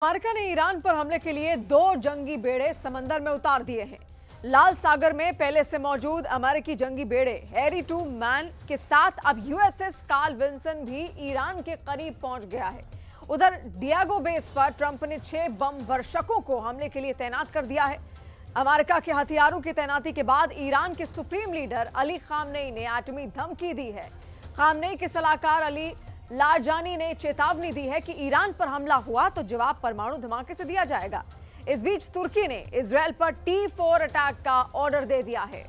America ने Iran पर हमले के लिए 2 जंगी बेड़े समंदर में उतार दिए हैं। लाल सागर में पहले से मौजूद अमेरिकी जंगी बेड़े हैरी ट्रूमैन के साथ अब यूएसएस कार्ल विल्सन भी ईरान के करीब पहुंच गया है। उधर डियागो बेस पर ट्रंप ने 6 बम वर्षकों को हमले के लिए तैनात कर दिया है। अमेरिका के हथियारों की तैनाती के बाद ईरान के सुप्रीम लीडर अली खामनेई ने एटमी धमकी दी है। खामनेई के सलाहकार अली लारजानी ने चेतावनी दी है कि ईरान पर हमला हुआ तो जवाब परमाणु धमाके से दिया जाएगा। इस बीच तुर्की ने इजरायल पर T4 अटैक का ऑर्डर दे दिया है।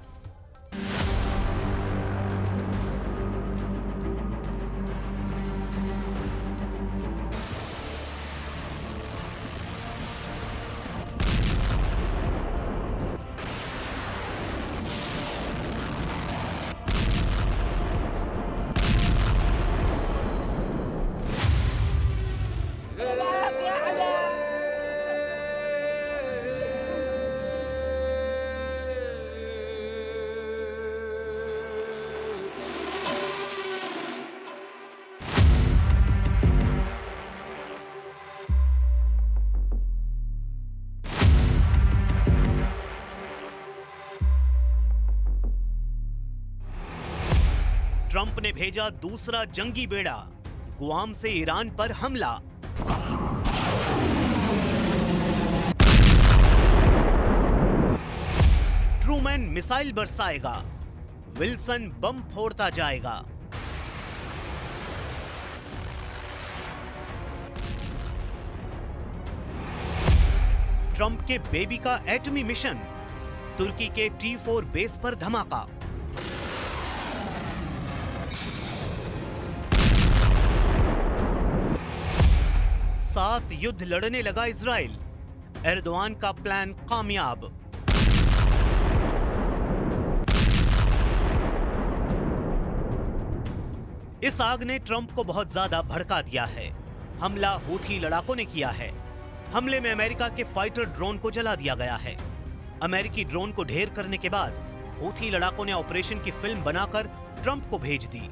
ट्रंप ने भेजा दूसरा जंगी बेड़ा, गुआम से ईरान पर हमला। ट्रूमैन मिसाइल बरसाएगा, विल्सन बम फोड़ता जाएगा। ट्रंप के बेबी का एटमी मिशन, तुर्की के T4 बेस पर धमाका। साथ युद्ध लड़ने लगा इजराइल, एर्दोआन का प्लान कामयाब। इस आग ने ट्रंप को बहुत ज्यादा भड़का दिया है। हमला हूथी लड़ाकों ने किया है। हमले में अमेरिका के फाइटर ड्रोन को जला दिया गया है। अमेरिकी ड्रोन को ढेर करने के बाद हूथी लड़ाकों ने ऑपरेशन की फिल्म बनाकर ट्रंप को भेज दी।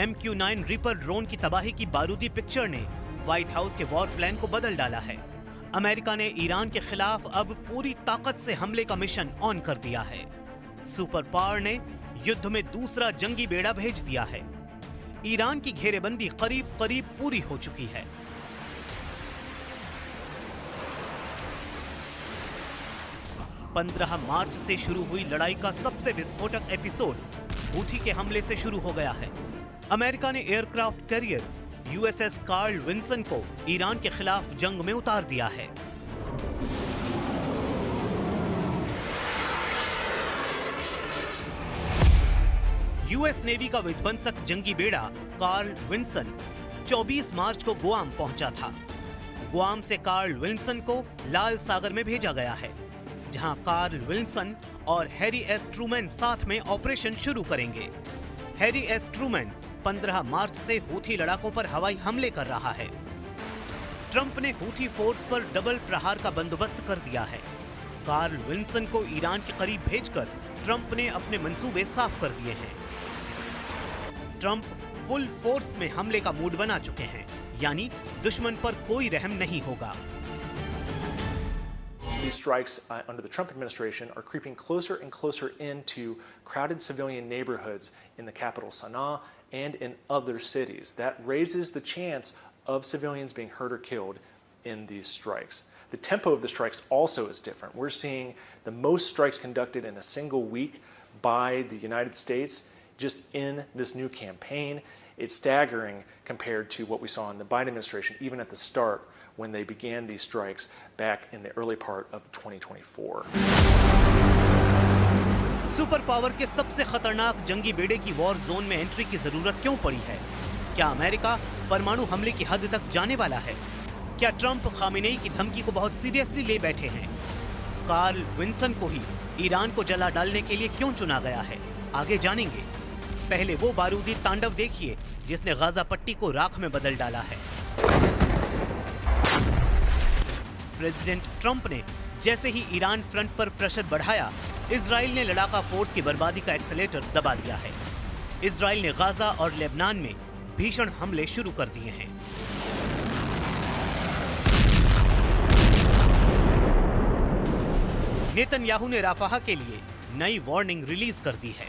MQ-9 रीपर ड्रोन की तबाही की बारूदी पिक्चर ने व्हाइट हाउस के वॉर प्लान को बदल डाला है। अमेरिका ने ईरान के खिलाफ अब पूरी ताकत से हमले का मिशन ऑन कर दिया है। सुपर पावर ने युद्ध में दूसरा जंगी बेड़ा भेज दिया है। ईरान की घेरेबंदी करीब करीब पूरी हो चुकी है। पंद्रह मार्च से शुरू हुई लड़ाई का सबसे विस्फोटक एपिसोड हूथी के हमले से शुरू हो गया है। अमेरिका ने aircraft carrier USS Carl Wilson को ईरान के खिलाफ जंग में उतार दिया है। US नेवी का विध्वंसक जंगी बेड़ा कार्ल विल्सन 24 मार्च को गुआम पहुंचा था। गुआम से कार्ल विल्सन को लाल सागर में भेजा गया है, जहां कार्ल विल्सन और हैरी एस ट्रूमैन साथ में ऑपरेशन शुरू करेंगे। हैरी एस ट्रूमैन 15 मार्च से हूथी लड़ाकों पर हवाई हमले कर रहा है। ट्रंप ने हूथी फोर्स पर डबल प्रहार का बंदोबस्त कर दिया है। कार्ल विल्सन को ईरान के करीब भेजकर ट्रंप ने अपने मंसूबे साफ कर दिए हैं। ट्रंप फुल फोर्स में हमले का मूड बना चुके हैं, यानी दुश्मन पर कोई रहम नहीं होगा। These strikes under the Trump administration are creeping closer and closer into crowded civilian neighborhoods in the capital Sana'a and in other cities. That raises the chance of civilians being hurt or killed in these strikes. The tempo of the strikes also is different. We're seeing the most strikes conducted in a single week by the United States just in this new campaign. It's staggering compared to what we saw in the Biden administration, even at the start when they began these strikes back in the early part of 2024. Super power के सबसे खतरनाक जंगी बेड़े की war zone में entry की जरूरत क्यों पड़ी है? क्या अमेरिका परमाणु हमले की हद तक जाने वाला है? क्या ट्रंप खामेनेई की धमकी को बहुत सीरियसली ले बैठे हैं? कार्ल विल्सन को ही ईरान को जला डालने के लिए क्यों चुना गया है? आगे जानेंगे। पहले वो बारूदी तांडव देखिए जिसने गाजा पट्टी को राख में बदल डाला है। प्रेसिडेंट ट्रंप ने जैसे ही ईरान फ्रंट पर प्रेशर बढ़ाया, इजराइल ने लड़ाका फोर्स की बर्बादी का एक्सेलेरेटर दबा दिया है। इजराइल ने गाजा और लेबनान में भीषण हमले शुरू कर दिए हैं। नेतन्याहू ने राफाह के लिए नई वार्निंग रिलीज कर दी है।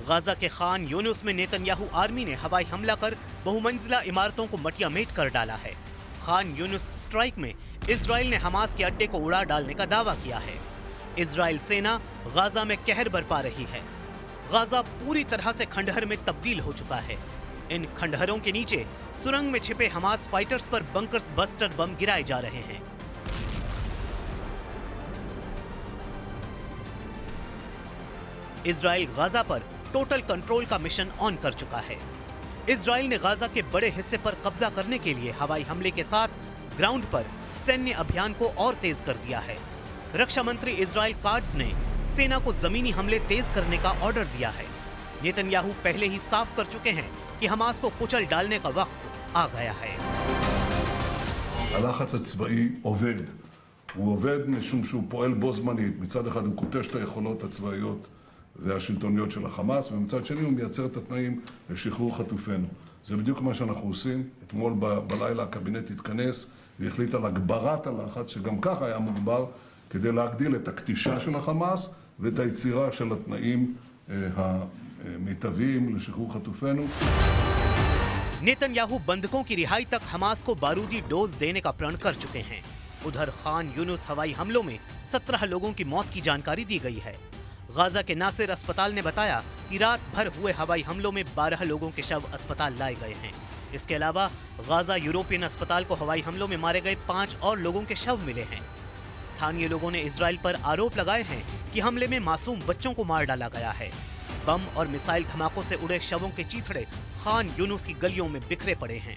गाजा के खान यूनुस में नेतन्याहू आर्मी ने हवाई हमला कर बहुमंजिला इमारतों को मटियामेट कर डाला है। खान यूनुस स्ट्राइक में इजराइल ने हमास के अड्डे को उड़ा डालने का दावा किया है। इजराइल सेना गाजा में कहर बरपा रही है। गाजा पूरी तरह से खंडहर में तब्दील हो चुका है। इन खंडहरों के नीचे सुरंग में छिपे हमास फाइटर्स पर बंकर्स बस्टर बम गिराए जा रहे हैं। इजराइल गाजा पर टोटल कंट्रोल का मिशन ऑन कर चुका है। इजराइल ने गाजा के बड़े हिस्से पर कब्जा करने के लिए हवाई हमले के साथ ग्राउंड पर सैन्य अभियान को और तेज कर दिया है। रक्षा मंत्री इजराइल काट्ज ने सेना को जमीनी हमले तेज करने का ऑर्डर दिया है। नेतन्याहू पहले ही साफ कर चुके हैं कि हमास को कुचल डालने का वक्त आ गया है। הלחץ הצבאי עובד. הוא עובד משום שהוא פועל בו זמנית. מצד אחד הוא קוטש את היכולות הצבאיות והשלטוניות של החמאס, ומצד שני הוא מייצר את התנאים לשחרור חטופינו. זה בדיוק מה שאנחנו עושים. אתמול בלילה הקבינט התכנס והחליט על הגברת הלחץ, שגם ככה היה מוגבר, כדי להגדיל את הקטישה של החמאס ואת היצירה של התנאים המיטביים לשחרור חטופינו. नेतन्याहू बंधकों की रिहाई तक हमास को बारूदी डोज देने का प्रण कर चुके हैं। उधर खान यूनुस हवाई हमलों में 17 लोगों की मौत की जानकारी दी गई है। गाजा के नासिर अस्पताल ने बताया कि रात भर हुए हवाई हमलों में 12 लोगों के शव अस्पताल लाए गए हैं। इसके अलावा गाजा यूरोपियन अस्पताल को हवाई हमलों में मारे गए 5 और लोगों के शव मिले हैं। स्थानीय लोगों ने इजराइल पर आरोप लगाए हैं कि हमले में मासूम बच्चों को मार डाला गया है। बम और मिसाइल धमाकों से उड़े शवों के चीथड़े खान यूनुस की गलियों में बिखरे पड़े हैं।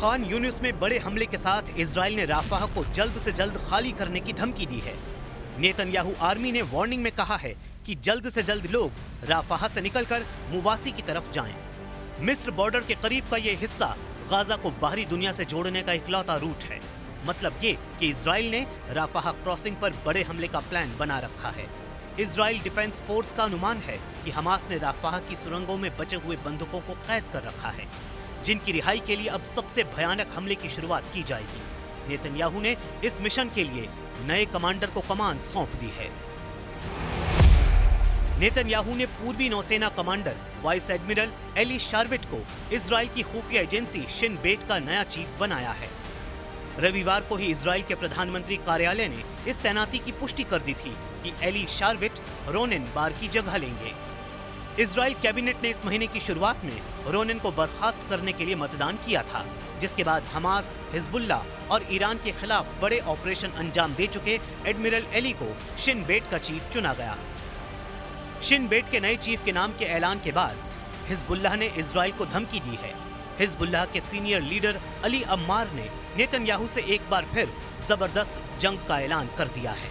खान यूनुस में बड़े हमले के साथ इजराइल ने राफाह को जल्द से जल्द खाली करने की धमकी दी है। नेतन्याहू आर्मी ने वार्निंग में कहा है कि जल्द से जल्द लोग राफाह से निकलकर मुवासी की तरफ जाएं। मिस्र बॉर्डर के करीब का ये हिस्सा गाजा को बाहरी दुनिया से जोड़ने का इकलौता रूट है। मतलब ये कि इजराइल ने राफाह क्रॉसिंग पर बड़े हमले का प्लान बना रखा है। इजराइल डिफेंस फोर्स का अनुमान है कि हमास ने राफाह की सुरंगों में बचे हुए बंधकों को कैद कर रखा है, जिनकी रिहाई के लिए अब सबसे भयानक हमले की शुरुआत की जाएगी। नेतन्याहू ने इस मिशन के लिए नए कमांडर को कमान सौंप दी है। नेतन्याहू ने पूर्वी नौसेना कमांडर वाइस एडमिरल एली शार्विट को इजराइल की खुफिया एजेंसी शिन बेट का नया चीफ बनाया है। रविवार को ही इजराइल के प्रधानमंत्री कार्यालय ने इस तैनाती की पुष्टि कर दी थी कि एली शार्विट रोनेन बार की जगह लेंगे। इजराइल कैबिनेट ने इस महीने की शुरुआत में रोनेन को बर्खास्त करने के लिए मतदान किया था, जिसके बाद हमास, हिजबुल्लाह और ईरान के खिलाफ बड़े ऑपरेशन अंजाम दे चुके एडमिरल एली को शिन बेट का चीफ चुना गया। शिन बेट के नए चीफ के नाम के ऐलान के बाद हिजबुल्लाह ने इजराइल को धमकी दी है। हिजबुल्लाह के सीनियर लीडर अली अम्मार ने नेतन्याहू से एक बार फिर जबरदस्त जंग का ऐलान कर दिया है।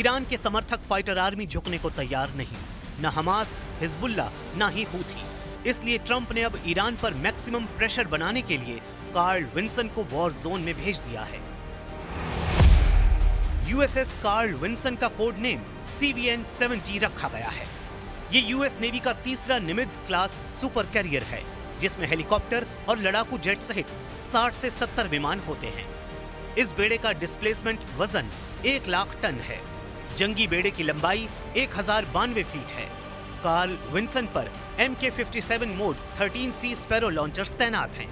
ईरान के समर्थक फाइटर आर्मी झुकने को तैयार नहीं। न हमास, हिजबुल्लाह, न ही हूथी। इसलिए ट्रंप ने अब ईरान पर मैक्सिमम प्रेशर बनाने के लिए कार्ल विंसन को वॉर जोन में भेज दिया है। यूएसएस कार्ल विंसन का कोड नेम CVN-70 रखा गया है। ये यूएस नेवी का तीसरा निमित्ज क्लास सुपर कैरियर है, जिसमें हेलीकॉप्टर और लड़ाकू जेट सहित 60 से 70 विमान होते हैं। इस बेड़े का डिस्प्लेसमेंट वजन 1 लाख टन है। जंगी बेड़े की लंबाई 1092 फीट है। कार्ल विंसन पर MK-57 mode 13C sparrow launchers तैनात हैं।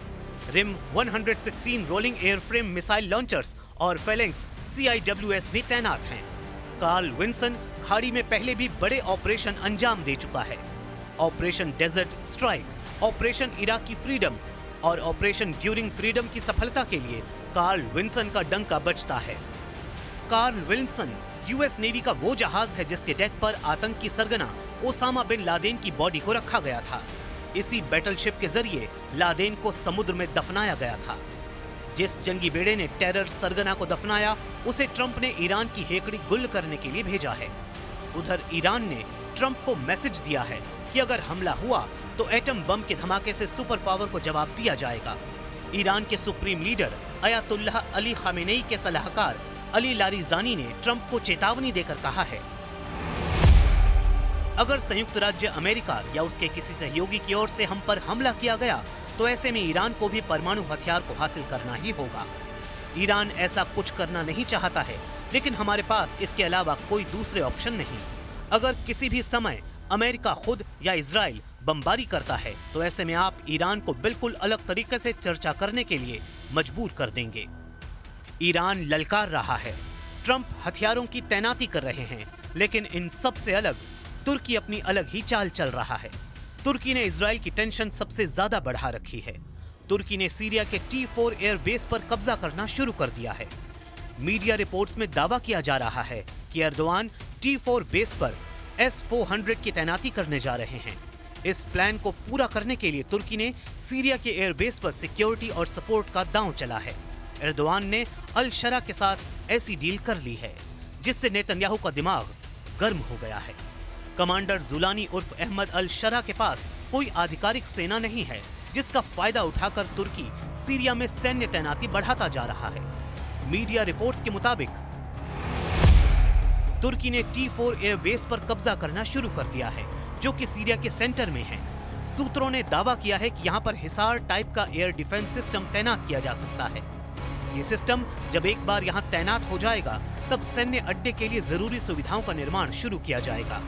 RIM 116 rolling airframe missile launchers और फेलेंक्स CIWS भी तैनात हैं। कार्ल विंसन खाड़ी में पहले भी बड़े ऑपरेशन अंजाम दे चुका है। Operation desert strike, operation Iraqi freedom और ऑपरेशन ड्यूरिंग फ्रीडम की सफलता के लिए कार्ल विल्सन का डंका बजता है। कार्ल विल्सन यूएस नेवी का वो जहाज है जिसके डेक पर आतंकी सरगना ओसामा बिन लादेन की बॉडी को रखा गया था। इसी बैटलशिप के जरिए लादेन को समुद्र में दफनाया गया था। जिस जंगी बेड़े ने टेरर सरगना को दफनाया उसे ट्रंप ने ईरान की हेकड़ी गुल करने के लिए भेजा है। उधर ईरान ने ट्रंप को मैसेज दिया है कि अगर हमला हुआ तो एटम बम के धमाके से सुपर पावर को जवाब दिया जाएगा। ईरान के supreme leader Ayatollah Ali Khamenei के सलाहकार अली लारिजानी ने ट्रंप को चेतावनी देकर कहा है, अगर संयुक्त राज्य अमेरिका या उसके किसी सहयोगी की ओर से हम पर हमला किया गया तो ऐसे में ईरान को भी परमाणु हथियार को हासिल करना ही होगा। ईरान ऐसा कुछ करना नहीं चाहता है, लेकिन हमारे पास इसके अलावा कोई दूसरे ऑप्शन नहीं। अगर किसी भी समय अमेरिका खुद या इजराइल बमबारी करता है तो ऐसे में आप ईरान को बिल्कुल अलग तरीके से चर्चा करने के लिए मजबूर कर देंगे। ईरान ललकार रहा है, ट्रंप हथियारों की तैनाती कर रहे हैं, लेकिन इन सब से अलग तुर्की अपनी अलग ही चाल चल रहा है। तुर्की ने इजराइल की टेंशन सबसे ज्यादा बढ़ा रखी है। तुर्की ने सीरिया के T4 एयरबेस पर कब्जा करना शुरू कर दिया है। मीडिया रिपोर्ट्स में दावा किया जा रहा है कि एर्दोआन T4 बेस पर S-400 की तैनाती करने जा रहे हैं। इस प्लान को पूरा करने के लिए तुर्की ने सीरिया के एयरबेस पर सिक्योरिटी और सपोर्ट का दांव चला है। एर्दोआन ने अल शरा के साथ ऐसी डील कर ली है जिससे नेतन्याहू का दिमाग गर्म हो गया है। कमांडर जुलानी उर्फ अहमद अल शरा के पास कोई आधिकारिक सेना नहीं है, जिसका फायदा उठाकर तुर्की सीरिया में सैन्य तैनाती बढ़ाता जा रहा है। मीडिया रिपोर्ट्स के मुताबिक तुर्की ने T4 एयरबेस पर कब्जा करना शुरू कर दिया है, जो कि सीरिया के सेंटर में है। सूत्रों ने दावा किया है कि यहाँ पर हिसार टाइप का एयर डिफेंस सिस्टम तैनात किया जा सकता है। ये सिस्टम जब एक बार यहाँ तैनात हो जाएगा तब सैन्य अड्डे के लिए जरूरी सुविधाओं का निर्माण शुरू किया जाएगा।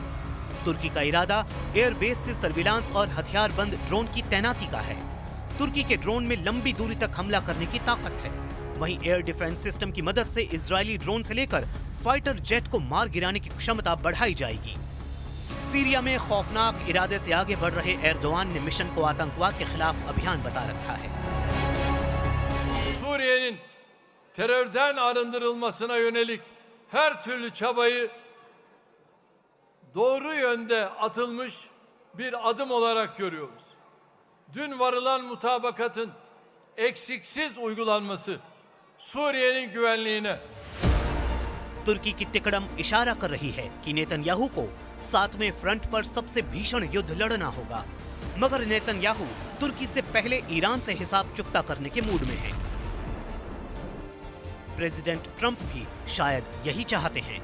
तुर्की का इरादा एयरबेस से सर्विलांस और हथियारबंद ड्रोन की तैनाती का है। तुर्की के ड्रोन में लंबी दूरी तक हमला करने की ताकत है। वहीं एयर डिफेंस सिस्टम की मदद से इजरायली ड्रोन से लेकर फाइटर जेट को मार गिराने की क्षमता बढ़ाई जाएगी। सीरिया में खौफनाक इरादे से आगे बढ़ रहे एर्दोआन ने मिशन को आतंकवाद के खिलाफ अभियान बता रखा है। Suriye'nin terörden arındırılmasına yönelik her türlü çabayı doğru yönde atılmış bir adım olarak görüyoruz. Dün varılan mutabakatın eksiksiz uygulanması Suriye'nin güvenliğine तुर्की की तिकड़म इशारा कर रही है कि नेतन्याहू को 7वें फ्रंट पर सबसे भीषण युद्ध लड़ना होगा, मगर नेतन्याहू तुर्की से पहले ईरान से हिसाब चुकता करने के मूड में है। प्रेसिडेंट ट्रंप भी शायद यही चाहते हैं